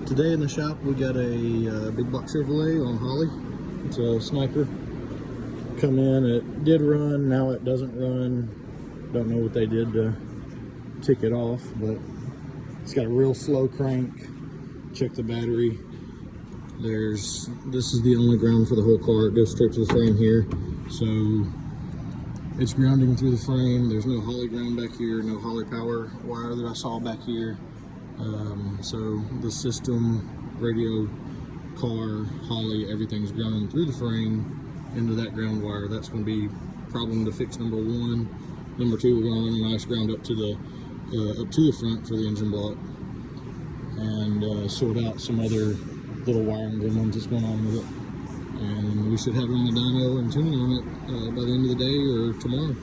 Today in the shop we got a big block Chevrolet on Holley. It's a Sniper. Come in, it did run, now it doesn't run. Don't know what they did to tick it off, but it's got a real slow crank. Check the battery. This is the only ground for the whole car. It goes straight to the frame here. So it's grounding through the frame. There's no Holley ground back here, no Holley power wire that I saw back here. So the system, radio, car, Holley, everything's grounding through the frame into that ground wire. That's going to be problem to fix number one. Number two, we're going to run a nice ground up to the front for the engine block, and sort out some other little wiring gremlins that's going on with it. And we should have it on the dyno and tuning on it by the end of the day or tomorrow.